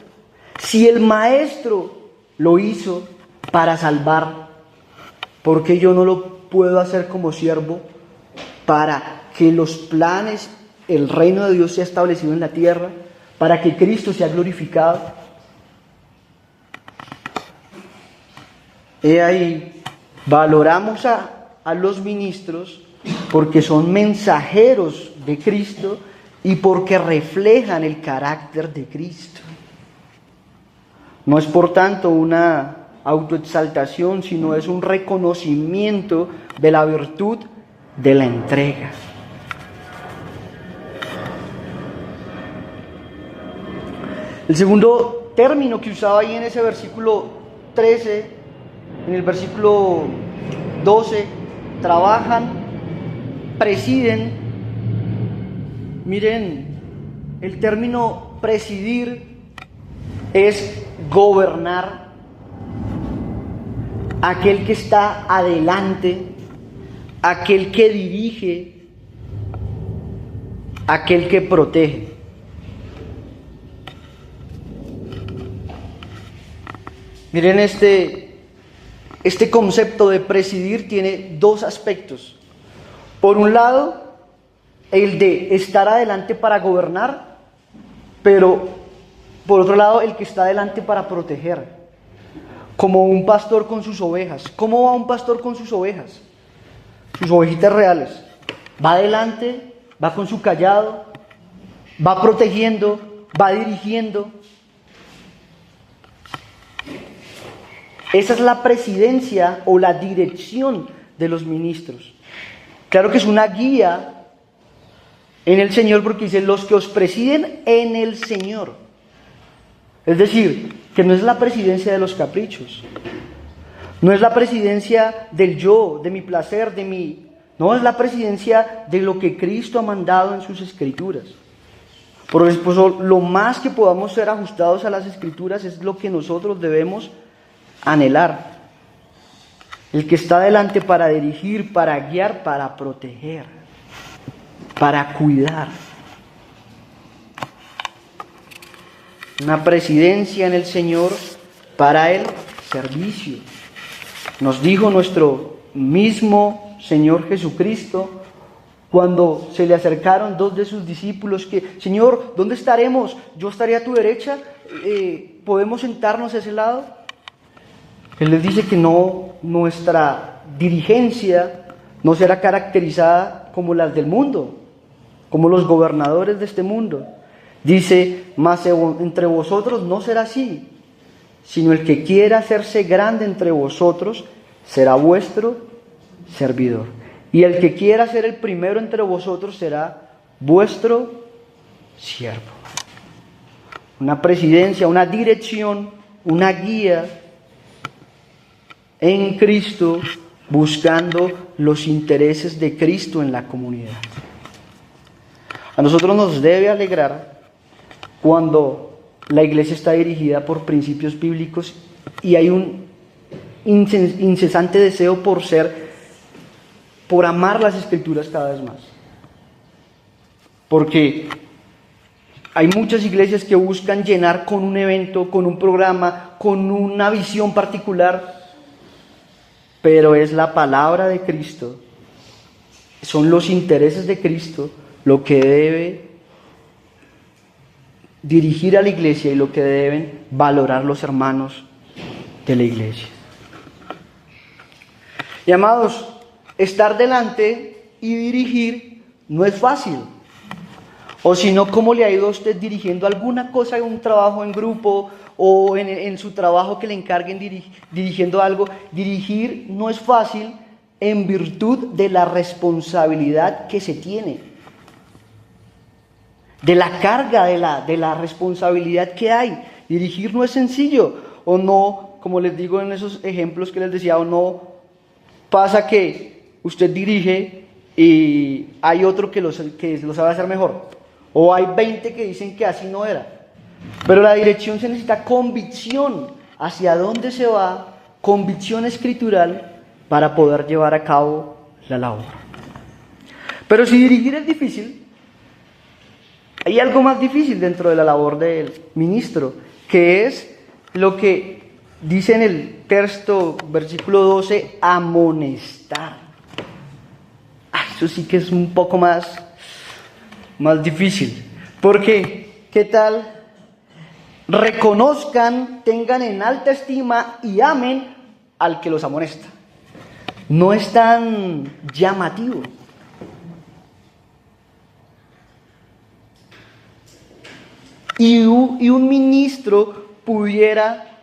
Si el Maestro lo hizo para salvar, ¿por qué yo no lo puedo hacer como siervo para que los planes, el reino de Dios sea establecido en la tierra, para que Cristo sea glorificado? He ahí, valoramos a los ministros porque son mensajeros de Cristo y porque reflejan el carácter de Cristo. No es por tanto una autoexaltación, sino es un reconocimiento de la virtud de la entrega. El segundo término que usaba ahí en ese versículo 13, en el versículo 12, trabajan, presiden. Miren, el término presidir es gobernar, aquel que está adelante, aquel que dirige, aquel que protege. Miren, este concepto de presidir tiene dos aspectos. Por un lado, el de estar adelante para gobernar, pero por otro lado, el que está adelante para proteger, como un pastor con sus ovejas. ¿Cómo va un pastor con sus ovejas? Sus ovejitas reales. Va adelante, va con su cayado, va protegiendo, va dirigiendo. Esa es la presidencia o la dirección de los ministros. Claro que es una guía en el Señor, porque dice los que os presiden en el Señor. Es decir, que no es la presidencia de los caprichos, no es la presidencia del yo, de mi placer, no, es la presidencia de lo que Cristo ha mandado en sus Escrituras. Por eso, lo más que podamos ser ajustados a las Escrituras es lo que nosotros debemos anhelar. El que está adelante para dirigir, para guiar, para proteger, para cuidar. Una presidencia en el Señor para el servicio. Nos dijo nuestro mismo Señor Jesucristo cuando se le acercaron dos de sus discípulos que, Señor, ¿dónde estaremos? Yo estaré a tu derecha, ¿podemos sentarnos a ese lado? Él les dice que nuestra dirigencia no será caracterizada como las del mundo, como los gobernadores de este mundo. Dice, mas entre vosotros no será así, sino el que quiera hacerse grande entre vosotros será vuestro servidor. Y el que quiera ser el primero entre vosotros será vuestro siervo. Una presidencia, una dirección, una guía en Cristo, buscando los intereses de Cristo en la comunidad. A nosotros nos debe alegrar cuando la iglesia está dirigida por principios bíblicos y hay un incesante deseo por amar las Escrituras cada vez más. Porque hay muchas iglesias que buscan llenar con un evento, con un programa, con una visión particular, pero es la palabra de Cristo, son los intereses de Cristo lo que debe dirigir a la iglesia y lo que deben valorar los hermanos de la iglesia. Y amados, estar delante y dirigir no es fácil. O si no, ¿cómo le ha ido a usted dirigiendo alguna cosa, un trabajo en grupo o en su trabajo que le encarguen dirigiendo algo? Dirigir no es fácil en virtud de la responsabilidad que se tiene, de la carga, de la responsabilidad que hay. Dirigir no es sencillo, o no, como les digo en esos ejemplos que les decía, o no pasa que usted dirige y hay otro que lo sabe hacer mejor, o hay 20 que dicen que así no era. Pero la dirección se necesita convicción hacia dónde se va, convicción escritural para poder llevar a cabo la labor. Pero si dirigir es difícil, hay algo más difícil dentro de la labor del ministro, que es lo que dice en el texto, versículo 12, amonestar. Eso sí que es un poco más difícil. Porque, ¿qué tal? Reconozcan, tengan en alta estima y amen al que los amonesta. No es tan llamativo. Y un ministro pudiera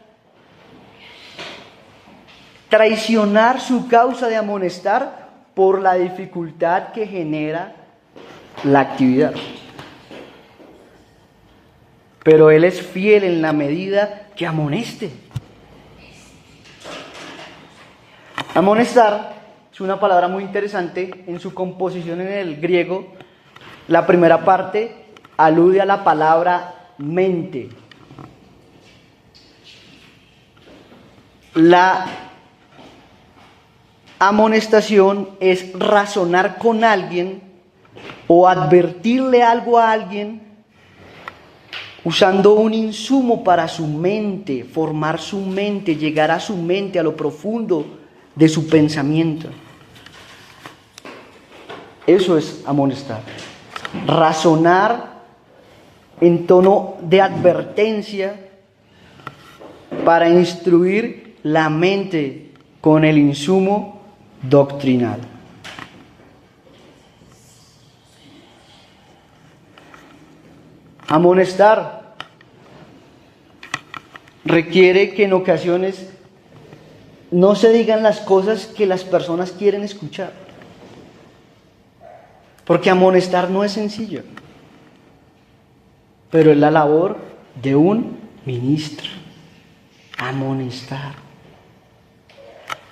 traicionar su causa de amonestar por la dificultad que genera la actividad. Pero él es fiel en la medida que amoneste. Amonestar es una palabra muy interesante en su composición en el griego. La primera parte alude a la palabra mente. La amonestación es razonar con alguien o advertirle algo a alguien usando un insumo para su mente, formar su mente, llegar a su mente, a lo profundo de su pensamiento. Eso es amonestar. Razonar en tono de advertencia para instruir la mente con el insumo doctrinal. Amonestar requiere que en ocasiones no se digan las cosas que las personas quieren escuchar. Porque amonestar no es sencillo, pero es la labor de un ministro. Amonestar.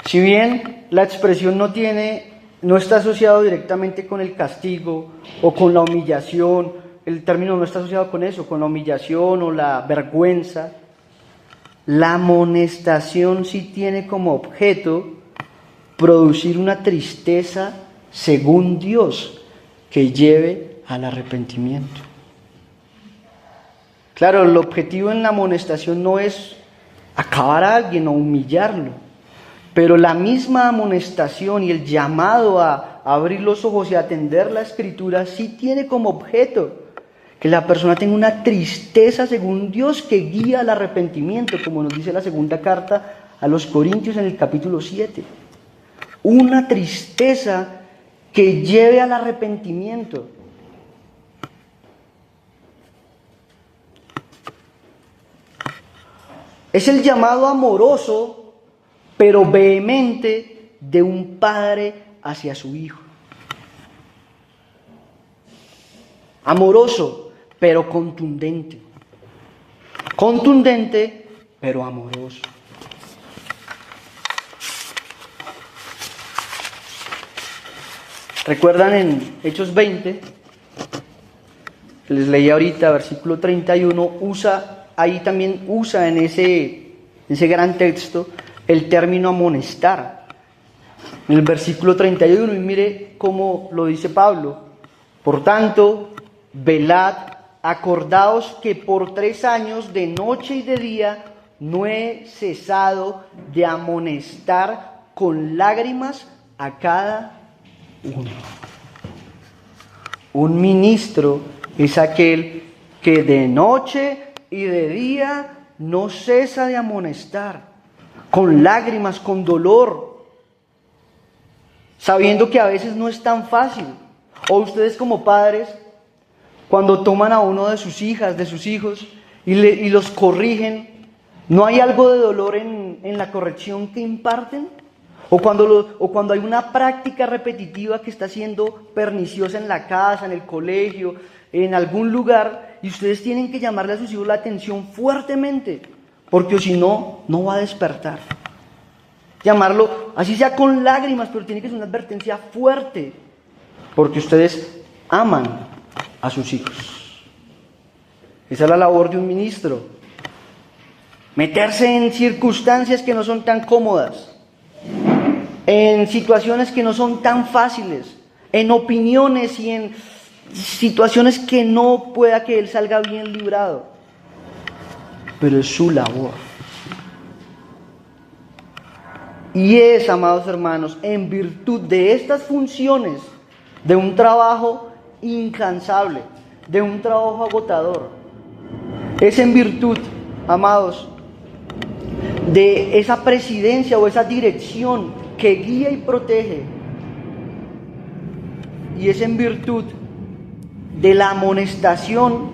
Si bien la expresión no está asociado directamente con el castigo o con la humillación, el término no está asociado con eso, con la humillación o la vergüenza, la amonestación sí tiene como objeto producir una tristeza según Dios que lleve al arrepentimiento. Claro, el objetivo en la amonestación no es acabar a alguien o humillarlo, pero la misma amonestación y el llamado a abrir los ojos y atender la Escritura sí tiene como objeto que la persona tenga una tristeza según Dios que guía al arrepentimiento, como nos dice la segunda carta a los Corintios en el capítulo 7. Una tristeza que lleve al arrepentimiento. Es el llamado amoroso, pero vehemente, de un padre hacia su hijo. Amoroso, pero contundente. Contundente, pero amoroso. ¿Recuerdan en Hechos 20? Les leí ahorita, versículo 31, ahí también usa en ese gran texto el término amonestar. En el versículo 31, y mire cómo lo dice Pablo. Por tanto, velad, acordaos que por 3 años, de noche y de día, no he cesado de amonestar con lágrimas a cada uno. Un ministro es aquel que de noche y de día no cesa de amonestar, con lágrimas, con dolor, sabiendo que a veces no es tan fácil. O ustedes como padres, cuando toman a uno de sus hijas, de sus hijos, y los corrigen, ¿no hay algo de dolor en la corrección que imparten? O cuando hay una práctica repetitiva que está siendo perniciosa en la casa, en el colegio, en algún lugar, y ustedes tienen que llamarle a sus hijos la atención fuertemente, porque si no, no va a despertar. Llamarlo, así sea con lágrimas, pero tiene que ser una advertencia fuerte, porque ustedes aman a sus hijos. Esa es la labor de un ministro. Meterse en circunstancias que no son tan cómodas, en situaciones que no son tan fáciles, en opiniones y en situaciones que no pueda que él salga bien librado. Pero es su labor. Y es, amados hermanos, en virtud de estas funciones, de un trabajo incansable, de un trabajo agotador, es en virtud, amados, de esa presidencia o esa dirección que guía y protege, y es en virtud de la amonestación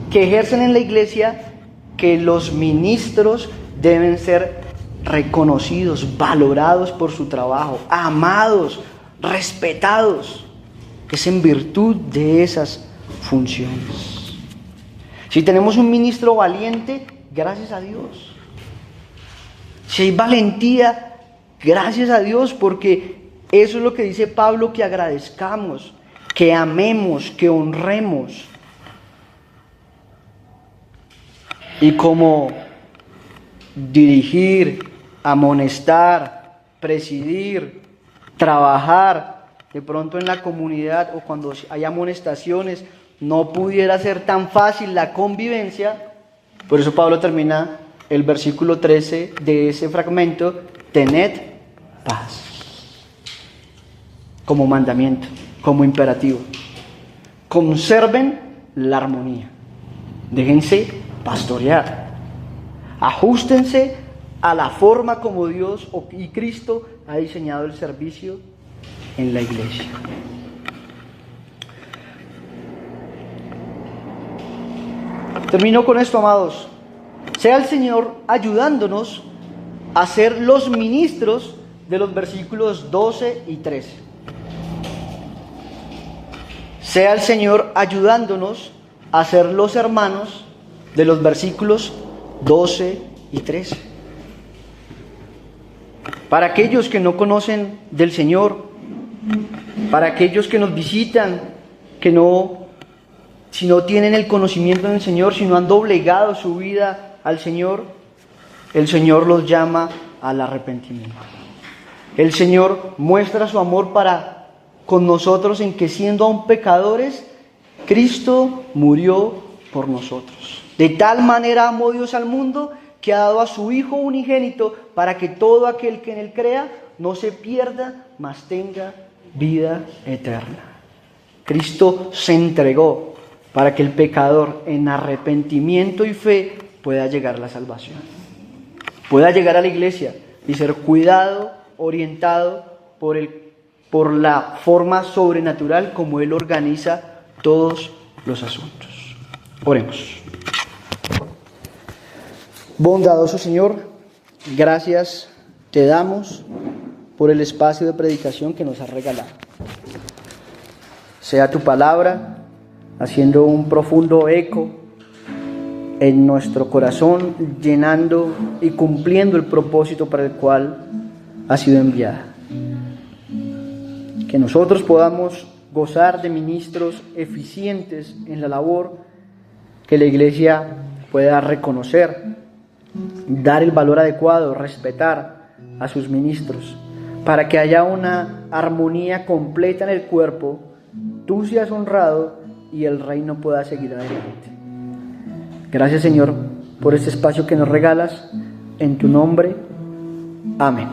que ejercen en la iglesia que los ministros deben ser reconocidos, valorados por su trabajo, amados, respetados. Es en virtud de esas funciones. Si tenemos un ministro valiente, gracias a Dios. Si hay valentía, Gracias a Dios, porque eso es lo que dice Pablo, que agradezcamos, que amemos, que honremos. Y como dirigir, amonestar, presidir, trabajar, de pronto en la comunidad o cuando hay amonestaciones, no pudiera ser tan fácil la convivencia. Por eso Pablo termina el versículo 13 de ese fragmento: tened paz, como mandamiento, como imperativo. Conserven la armonía, déjense pastorear, ajustense a la forma como Dios y Cristo ha diseñado el servicio en la iglesia. Termino con esto, amados. Sea el Señor ayudándonos a ser los ministros de los versículos 12 y 13. Sea el Señor ayudándonos a ser los hermanos de los versículos 12 y 13. Para aquellos que no conocen del Señor, para aquellos que nos visitan, si no tienen el conocimiento del Señor, si no han doblegado su vida al Señor, el Señor los llama al arrepentimiento. El Señor muestra su amor para con nosotros en que, siendo aún pecadores, Cristo murió por nosotros. De tal manera amó Dios al mundo que ha dado a su Hijo unigénito, para que todo aquel que en Él crea no se pierda, mas tenga vida eterna. Cristo se entregó para que el pecador, en arrepentimiento y fe, pueda llegar a la salvación, pueda llegar a la iglesia y ser cuidado, orientado por la forma sobrenatural como Él organiza todos los asuntos. Oremos. Bondadoso Señor, gracias te damos por el espacio de predicación que nos has regalado. Sea tu palabra haciendo un profundo eco en nuestro corazón, llenando y cumpliendo el propósito para el cual ha sido enviada. Que nosotros podamos gozar de ministros eficientes en la labor, que la iglesia pueda reconocer, dar el valor adecuado, respetar a sus ministros, para que haya una armonía completa en el cuerpo, tú seas honrado y el reino pueda seguir adelante. Gracias, Señor, por este espacio que nos regalas. En tu nombre, amén.